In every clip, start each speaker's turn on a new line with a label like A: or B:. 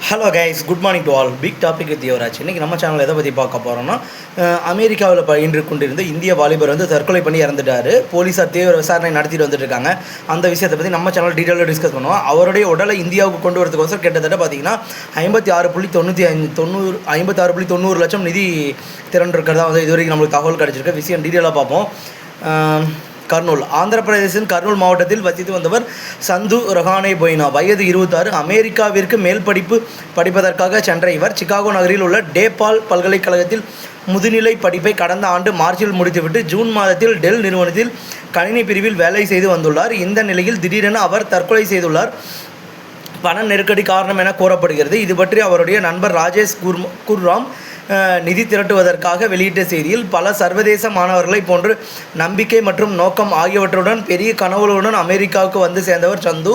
A: Hello guys, good morning to all. Big topic with Yuvraj. இன்றைக்கி நம்ம சேனலில் எதை பற்றி பார்க்க போகிறோம்னா, அமெரிக்காவில் பயின்று கொண்டிருந்த இந்திய வாலிபர் தற்கொலை பண்ணி இறந்துட்டார். போலீஸார் தீவிர விசாரணை நடத்திட்டு வந்துட்டு இருக்காங்க. அந்த விஷயத்தை பற்றி நம்ம சேனல் டீட்டெயிலாக டிஸ்கஸ் பண்ணுவோம். அவருடைய உடலை இந்தியாவுக்கு கொண்டு வரதுக்கோசரம் கிட்டத்தட்ட பார்த்தீங்கன்னா 56.90 லட்சம் நிதி திரண்டிருக்கிறதா இதுவரைக்கும் நம்மளுக்கு தகவல் கிடச்சிருக்கு. விஷயம் டீட்டெயிலாக பார்ப்போம். கர்னூல், ஆந்திர பிரதேசின் கர்னூல் மாவட்டத்தில் வசித்து வந்தவர் சந்து ரஹானே பொய்னா, வயது 26. அமெரிக்காவிற்கு மேல் படிப்பு படிப்பதற்காக சென்ற இவர் சிகாகோ நகரில் உள்ள டேபால் பல்கலைக்கழகத்தில் முதுநிலை படிப்பை கடந்த ஆண்டு மார்ச்சில் முடித்துவிட்டு ஜூன் மாதத்தில் டெல் நிறுவனத்தில் கணினி பிரிவில் வேலை செய்து வந்துள்ளார். இந்த நிலையில் திடீரென அவர் தற்கொலை செய்துள்ளார். பண நெருக்கடி காரணம் என கூறப்படுகிறது. இது பற்றி அவருடைய நண்பர் ராஜேஷ் குர்ராம் நிதி திரட்டுவதற்காக வெளியிட்ட செய்தியில், பல சர்வதேச மாணவர்களை போன்று நம்பிக்கை மற்றும் நோக்கம் ஆகியவற்றுடன் பெரிய கனவுகளுடன் அமெரிக்காவுக்கு வந்து சேர்ந்தவர் சந்து.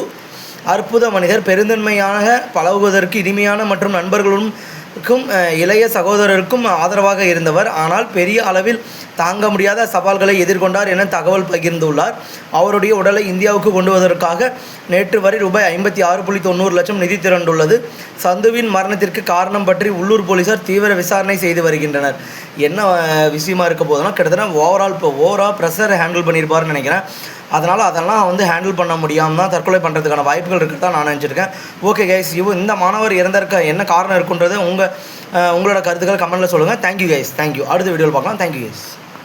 A: அற்புத மனிதர், பெருந்தன்மையாக பழகுவதற்கு இனிமையான மற்றும் நண்பர்களுக்கும் இளைய சகோதரருக்கும் ஆதரவாக இருந்தவர். ஆனால் பெரிய அளவில் தாங்க முடியாத சவால்களை எதிர்கொண்டார் என தகவல் பகிர்ந்துள்ளார். அவருடைய உடலை இந்தியாவுக்கு கொண்டு வருவதற்காக நேற்று வரை ரூபாய் 56.90 லட்சம் நிதி திரண்டுள்ளது. சந்துவின் மரணத்திற்கு காரணம் பற்றி உள்ளூர் போலீசார் தீவிர விசாரணை செய்து வருகின்றனர். என்ன விஷயமா இருக்க போதுன்னா, கிட்டத்தட்ட ஓவரால் ப்ரெஷர் ஹேண்டில் பண்ணியிருப்பாருன்னு நினைக்கிறேன். அதெல்லாம் ஹேண்டில் பண்ண முடியாமல் தான் தற்கொலை பண்ணுறதுக்கான வாய்ப்புகள் இருக்கிறதா நான் நினச்சிருக்கேன். ஓகே கைஸ், இந்த மாணவர் இறந்திருக்க என்ன காரணம் இருக்குன்றது உங்களோட கருத்துக்கள் கமெண்ட்டில் சொல்லுங்கள். Thank you guys, thank you. அடுத்த வீடியோவில் பார்க்கலாம். Thank you guys.